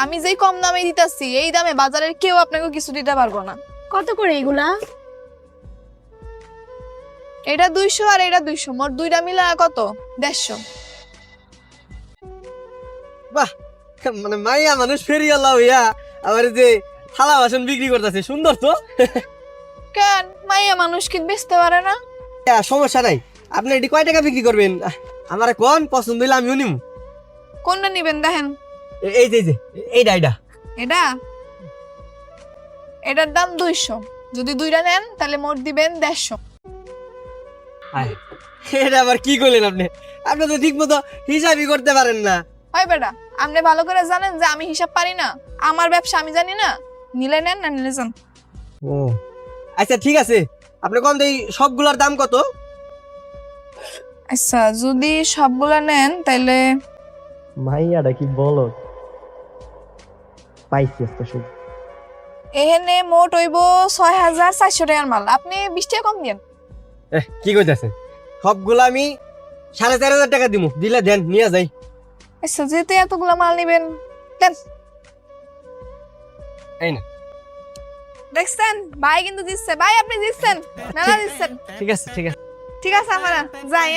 আমি যেই কম দামে দিতেছি এই দামে বাজারের কেউ আপনাকে কিছু দিতে পারবো না। কত করে এগুলা? এটা 200 আর এটা 200, মোট দুইটা মিলা কত? 150। বাহ, মানে মাইয়া মানুষ ফেরিয়ালা হইয়া আবার যে থালা বাসন বিক্রি করতেছে, সুন্দর তো। কেন মাইয়া মানুষ কি বেচতে পারে না? সমস্যা নাই, আপনি এটি কয় টাকা বিক্রি করবেন? আমার কোন পছন্দ হইলে আমিও নিব। কোনটা নিবেন দেখেন? এই যে এইটা এইটা এটা এটার দাম 200, যদি দুইটা নেন তাহলে মোট দিবেন 150। এটা আবার কি করলেন আপনি? আপনি তো ঠিক মতো হিসাবই করতে পারেন না। হয় বেটা, আপনি ভালো করে জানেন যে আমি হিসাব পারি না, আমার ব্যবসা আমি জানি না। নিলে নেন, না নিলে যান। ও আচ্ছা ঠিক আছে, আপনি কোন এই সবগুলোর দাম কত? আচ্ছা, যদি সবগুলা নেন তাহলে মাইয়াটা কি বলো, পাইছি একটা শুধু। এখানে মোট হইব 6400 টাকার মাল, আপনি 20 টাকা কম দেন। কি কইতাছেন? সবগুলো আমি 4500 টাকা দিব, দিলে দেন, নিয়ে যাই। আচ্ছা, যেহেতু এতগুলা মাল নিবেন দেন। এই না, দেখছেন ভাই কিন্তু দিচ্ছে, ভাই আপনি দিচ্ছেন, মেলা দিচ্ছেন। ঠিক আছে ঠিক আছে। ঠিক আছে, আমরা যাই।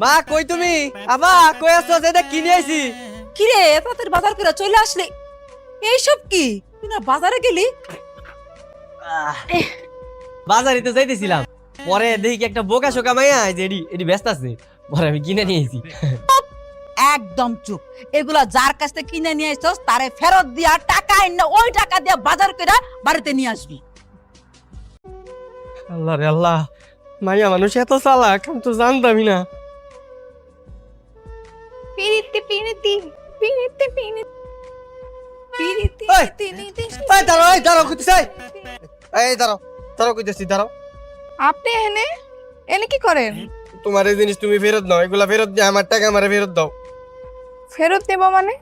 মা কই তুমি? আবা কই আছো? এটা কিনে আইছি। কিরে তাদের বাজার করে চলে আসলি? এইসব কি, তুই না বাজারে গেলি? বাজারে তো যাইতেছিলাম, পরে দেখি কি একটা বোকা শোকা মাইয়া যে এডি ব্যস্ত আছে, পরে আমি কিনে নিয়ে আইছি। একদম চুপ। এগুলা যার কাছ থেকে কিনে নিয়ে আসছস তারে ফেরত দিয়া টাকা আইনা ওই টাকা দিয়া বাজার করে বাড়িতে নিয়ে আসবি। আল্লাহ রে আল্লাহ, মাইয়া মানুষ এত চালাক, আমি তো জানতামই না। পিরিতি পিরিতি পিরিতি পিরিতি পিরিতি এই, পিরিতি। এই দাঁড়াও কইতেছি, এই দাঁড়াও কইতেছি, দাঁড়াও। আপনি এনে এনে কি করেন? তোমার এই জিনিস তুমি ফেরত নাও, এগুলা ফেরত দিয়ে আমার টাকা আমারে ফেরত দাও। ফেরত নেব মানে?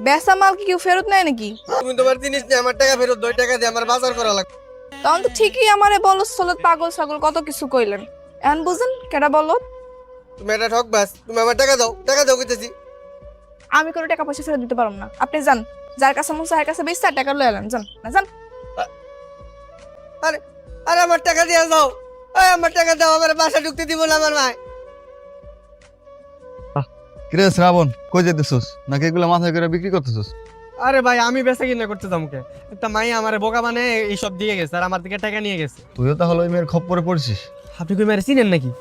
বেচা মাল কি কেউ ফেরত নেয় নাকি? তুমি তোমার জিনিস নিয়ে আমার টাকা ফেরত দাও, টাকা দিয়ে আমার বাজার করা লাগবে। তখন তো ঠিকই আমারে বলদ সলদ পাগল ছাগল কত কিছু কইলেন, এখন বুঝেন কেডা বলদ। তুমি এটা ঠকবাস, তুমি আমার টাকা দাও কইতেছি। আমি কোনো টাকা পয়সা ফেরত দিতে পারবো না, আপনি যান। যার কাছে মন চায় কাছে বেচা টাকা লয়ে এলেন, যান না যান। আরে আরে আমার টাকা দিয়ে দাও, এই আমার টাকা দাও, আমার বাসা ঢুকতে দিব না আমার মা। কিরে শ্রাবণ, কই যেতেছস? নাকি এগুলো মাথায় করে বিক্রি করতেছস? আরে ভাই, আমি বেচা কিনা করতে যামকে, একটা মাই আমারে বোকা বানায় এইসব দিয়ে গেছে আর আমার দিকে টাকা নিয়ে গেছে। তুইও তাহলে ওই মেয়ের খপ্পরে পড়ছিস? আপনি কই মেরে চিনেন নাকি?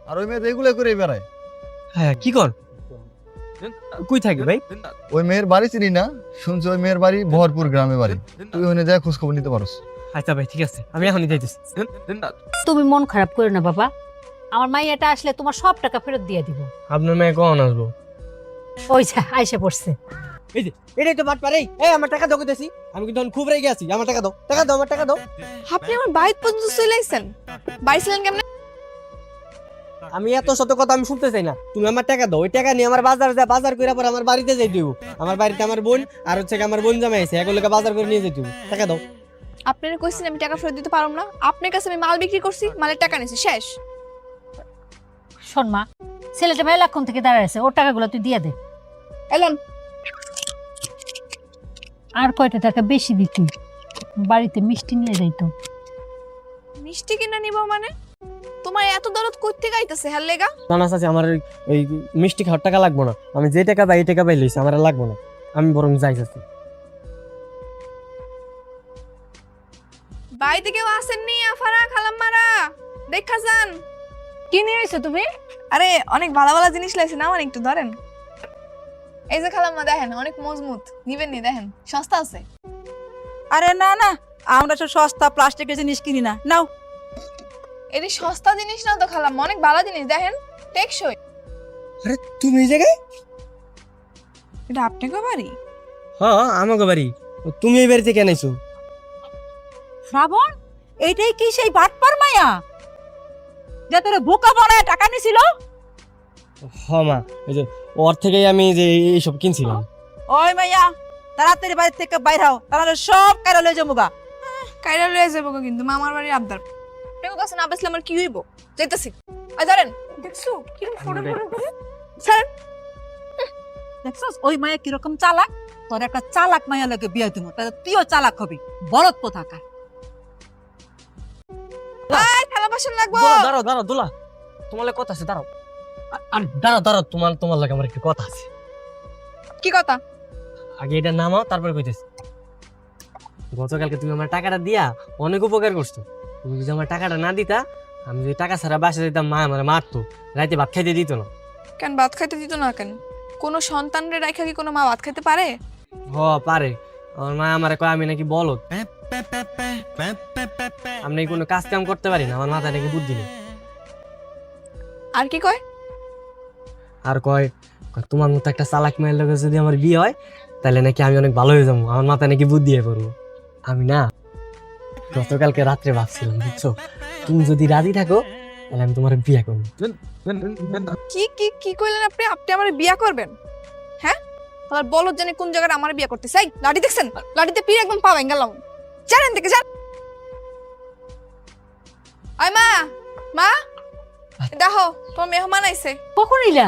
আর ওই মেয়ে তো এগুলো করেই বেড়ায়। হ্যাঁ, কি কর? কই থাকি ভাই? ওই মেয়ের বাড়ি চিনি না, শুনছি ওই মেয়ের বাড়ি ভরপুর গ্রামে বাড়ি। তুই ওখানে যা খোঁজ খবর নিতে পারস। আচ্ছা ভাই ঠিক আছে, আমি এখনই যাইতেছি। তুমি মন খারাপ করে না বাবা, আমার মাইয়াটা আসলে তোমার সব টাকা ফেরত দিয়ে দিব। আপনার মেয়ে কখন আসবো? ওই যা আইসে পড়ছে। এই যে এটাই তো বাট পারে, এই আমার টাকা দাও কইতেছি, আমি কিন্তু এখন খুব রেগে আছি, আমার টাকা দাও, আমার টাকা দাও। আপনি আমার বাইক পর্যন্ত চলে আইছেন, বাইছিলেন কেমনে? আমি এত শত কথা আমি শুনতে চাই না, তুমি আমার টাকা দাও, ওই টাকা নিয়ে আমার বাজার করে পর আমার বাড়িতে যাই দিব। আমার বাড়িতে আমার বোন আর হচ্ছে আমার বোন জামাই আছে, এগুলোকে বাজার করে নিয়ে যেতে হবে, টাকা দাও। আপনারা কইছেন আমি টাকা ফেরত দিতে পারবো না, আপনার কাছে আমি মাল বিক্রি করছি, মালের টাকা নিছি, শেষ। শোন মা, ছেলেটা মেলাক্ষণ থেকে দাঁড়ায় আছে, ওর টাকাগুলো তুই দিয়ে দে। এলন, আর কয়টা টাকা বেশি দিতি, বাড়িতে মিষ্টি নিয়ে যাইতো। মিষ্টি কিনা নিব মানে? তোমার এত দরদ কই থেকে আইতাছে হার লেগা? জানাস আছে আমার ওই মিষ্টি খাওয়ার টাকা লাগবো না, আমি যে টাকা পাই এই টাকা পাই লইছি, আমার আর লাগবো না, আমি বরং যাইতেছি। বাড়িতে কেউ আসেননি? আফারা খালাম্মারা দেখা যান। কি নিয়ে আইছো তুমি? আরে অনেক ভালো ভালো জিনিস লাইছে না, আমার একটু ধরেন। এই যে খালাম্মা দেখেন, অনেক মজবুত, নিবেন নি? দেখেন সস্তা আছে। আরে না না, আমরা সব সস্তা প্লাস্টিকের জিনিস কিনি না, নাও। এটি সস্তা জিনিস না তো খালাম্মা, অনেক ভালো জিনিস, দেখেন টেকসই। আরে তুমি এই জায়গায়? এটা আপনাকে বাড়ি? হ্যাঁ আমাকে বাড়ি, তুমি এই বাড়িতে কেন আইছো? শ্রাবণ, এইটাই কি সেই বাটপার মাইয়া যে তোরে বোকা বানায় টাকা নিছিল? হ্যাঁ মা, এই যে ওর থেকেই আমি যে এইসব কিনছিলাম। ওই মাইয়া, তাড়াতাড়ি বাড়ি থেকে বাইর হও, তাহলে সব কাইরা লয়ে যাবো গা। কাইরা লয়ে যাবো গো, কিন্তু মামার বাড়ির আবদার। আপনাকে কাছে না বেসলে আমার কি হইব? যাইতাছি। আই ধরেন, দেখছো কিরকম ফটো ফটো করে? স্যার, দেখছস ওই মাইয়া কিরকম চালাক? তোর একটা চালাক মাইয়া লোকে বিয়ে দিব, তাহলে তুইও চালাক হবি। বলদ কোথাকার। এই থালা বাসন লাগবো। দাঁড়াও দাঁড়াও দোলা, তোমার লাগে কথা আছে, দাঁড়াও। আর দাঁড়াও দাঁড়াও, তোমার লাগে আমার একটা কথা আছে। কি কথা? আগে এটা নামাও, তারপরে কইতেছি। গতকালকে তুমি আমার টাকাটা দিয়া অনেক উপকার করছো। তুমি যদি আমার টাকাটা না দিতা, আমি যদি টাকা ছাড়া বাসা দিতাম, মা আমার মারতো, রাইতে ভাত খাইতে দিত না। কেন ভাত খাইতে দিত না কেন? কোনো সন্তানরে রাইখা কি কোনো মা ভাত খাইতে পারে? পারে। আমার মা আমারে কয় আমি নাকি বলদ, আমি নাকি কোনো কাজ কাম করতে পারি না, আমার মাথায় নাকি বুদ্ধি নেই। আর কি কয়? আর কয় তোমার মতো একটা চালাক মেয়ের লোকের যদি আমার বিয়ে হয়, তাহলে নাকি আমি অনেক ভালো হয়ে যাবো, আমার মাথায় নাকি বুদ্ধি হয়ে পড়বো। আমি না গতকালকে রাত্রে ভাবছিলাম, বুঝছো, তুমি যদি রাজি থাকো তাহলে আমি তোমার বিয়ে করবো। কি কি কি কইলেন আপনি? আপনি আমার বিয়া করবেন? হ্যাঁ, তাহলে বলো জানি কোন জায়গায় আমার বিয়া করতে চাই। লাঠি দেখছেন? লাঠিতে পিড়ে একদম পা ভেঙে গেলাম। জানেন থেকে যান। আয় মা, মা দেখো তোমার মেহমান আইছে। কখন এলা?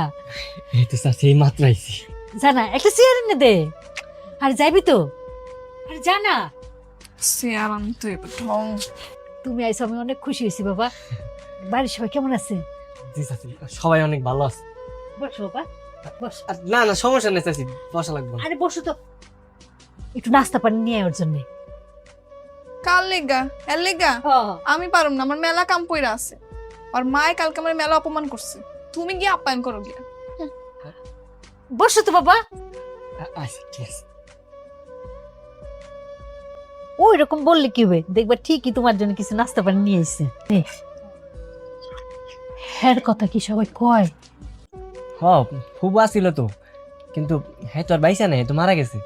এই তো চাচ্ছি এই মাত্র আইছি। জানা একটা চেয়ার এনে দে। আর যাইবি তো? আর জানা চেয়ার আনতে হবে ঢং। তুমি আইসো, আমি অনেক খুশি হয়েছি বাবা। বাড়ির সবাই কেমন আছে? জি চাচি, সবাই অনেক ভালো আছে। বসো বাবা, বস। আর না না সমস্যা নেই চাচি, বসা লাগবে না। আরে বসো তো, একটু নাস্তা পানি নিয়ে আয় ওর জন্য। কাল লেগা এর লেগা আমি পারুম না, আমার মেলা কাম পইরা আছে। আর মায়ে কালকে আমার মেলা অপমান করছে, তুমি গিয়ে আপ্যায়ন করো গিয়া। বসো তো বাবা। আচ্ছা ঠিক আছে। ওই রকম বললে কি হবে, দেখবা ঠিকই তোমার জন্য কিছু নাস্তা পানি নিয়ে এসছে। হ্যার কথা কি সবাই কয়? খুব আসছিল তো, কিন্তু হ্যাঁ তো আর বাইসা নেই, তো মারা গেছে।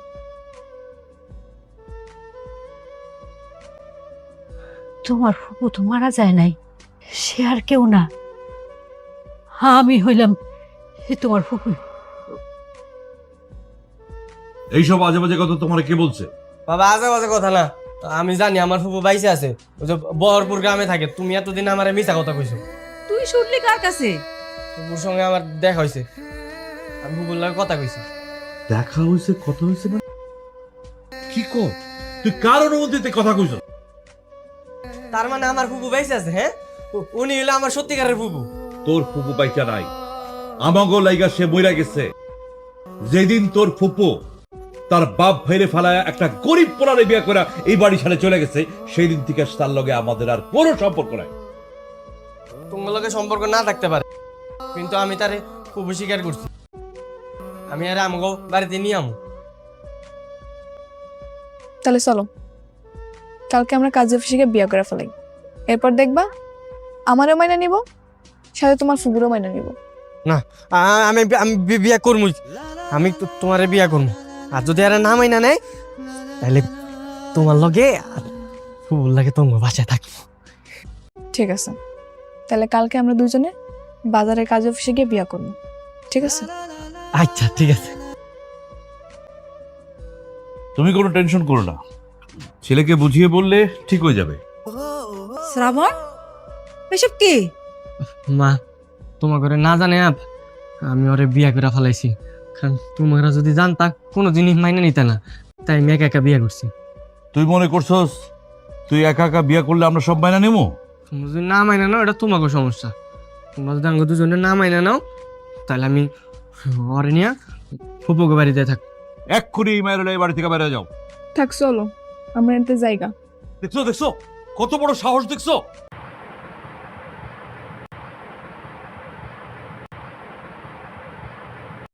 তোমার ফুপু তো মারা যায় নাই, সে আর কেউ না, আমি হইলাম তোমার ফুপু। এইসব আজে বাজে কথা তোমার কে বলছে? বাবা আজে বাজে কথা না, আমি জানি আমার ফুপু বাইসে আছে, ওই যে বহরপুর গ্রামে থাকে। তুমি এতদিন আমার মিছা কথা কইছো। তুই শুনলি কার কাছে? ফুপুর সঙ্গে আমার দেখা হয়েছে, আমি ফুপুর লাগে কথা কইছি। দেখা হয়েছে, কথা হয়েছে মানে কি কর? তুই কার অনুমতিতে কথা কইছ? তার মানে আমার ফুপু বাইসে আছে? হ্যাঁ, উনি হলো আমার সত্যিকারের ফুপু। তোর ফুপু বাইচা নাই, আমাগো লাইগা সে মইরা গেছে। যেদিন তোর ফুপু তার বাপ ভাইরে ফালায়া একটা গরিব পোলারে বিয়ে করে এই বাড়ি ছেড়ে চলে গেছে, সেই দিন থেকে তার লগে আমাদের আর কোনো সম্পর্ক নাই। তোমার লগে সম্পর্ক না থাকতে পারে, কিন্তু আমি তারে ফুপু স্বীকার করছি। আমি আর আমগো বাড়িতে নিয়ে আমু। তাহলে চলো কালকে আমরা কাজী অফিসে বিয়া করে ফেলাই। এরপর দেখবা আমারও মাইনা নিব, সাথে তোমার ফুবুরও মাইনা নিব। না, আমি আমি বিয়া করবো, আমি তোমার বিয়া করবো। আর যদি আর না মাইনা নেয়, তাহলে তোমার লগে আর ফুল লাগে তোমার বাসায় থাকবো। ঠিক আছে, তাহলে কালকে আমরা দুজনে বাজারের কাজী অফিসে গিয়ে বিয়া করবো, ঠিক আছে? আচ্ছা ঠিক আছে। তুমি কোনো টেনশন করো না, ছেলেকে বুঝিয়ে বললে ঠিক হয়ে যাবে। শ্রাবণ, এসব কি? মা, তোমার ঘরে না জানে আমি ওরে বিয়া করে ফেলাইছি। কারণ তোমরা যদি জানতা কোনো জিনিস মাইনে নিতে না, তাই আমি একা একা বিয়া করছি। তুই মনে করছস তুই একা একা বিয়ে করলে আমরা সব মাইনা নেবো? তোমরা যদি না মাইনা নাও, এটা তোমাকে সমস্যা। তোমরা যদি আমাকে দুজনে না মাইনা নাও, তাহলে আমি ওরে নিয়ে ফুপুকে বাড়িতে থাক। এক্ষুনি এই মায়ের এই বাড়ি থেকে বেরো যাও। থাক চলো আমরা এতে জায়গা। দেখছো দেখছো কত বড় সাহস দেখছো?